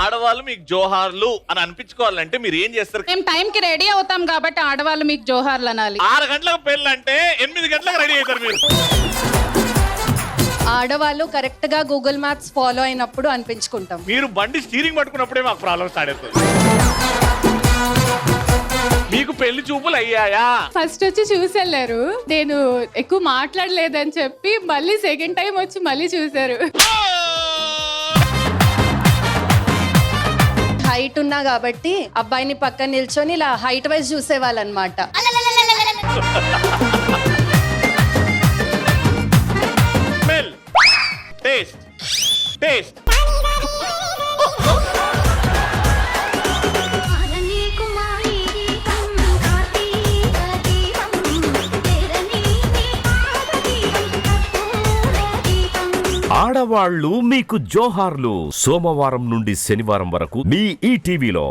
ఆడవాళ్ళు మీకు జోహార్లు అని అనిపించుకోవాలంటే మీరు ఏం చేస్తారు? మేము టైం కి రెడీ అవుతాం కాబట్టి ఆడవాళ్ళు మీకు జోహార్లు అనాలి. 6 గంటలకు పెళ్ళి అంటే 8 గంటలకు రెడీ అవుతారు మీరు. ఆడవాళ్ళు కరెక్ట్ గా గూగుల్ మ్యాప్స్ ఫాలో అయినప్పుడు అనిపించుకుంటాం. మీరు బండి స్టీరింగ్ పట్టుకున్నప్పుడే మాకు ప్రాబ్లం స్టార్ట్ అవుతుంది. మీకు పెళ్లి చూపులు అయ్యాయా? ఫస్ట్ వచ్చి చూసి వెళ్ళారు, నేను ఎక్కువ మాట్లాడలేదని చెప్పి మళ్ళీ సెకండ్ టైం వచ్చి మళ్ళీ చూసారు. హైట్ ఉన్నా కాబట్టి అబ్బాయిని పక్కన నిల్చొని ఇలా హైట్ వైజ్ చూసేవాళ్ళు అనమాట. Smell, taste, taste. ఆడవాళ్ళు మీకు జోహార్లు. సోమవారం నుండి శనివారం వరకు మీ ఈటీవీలో.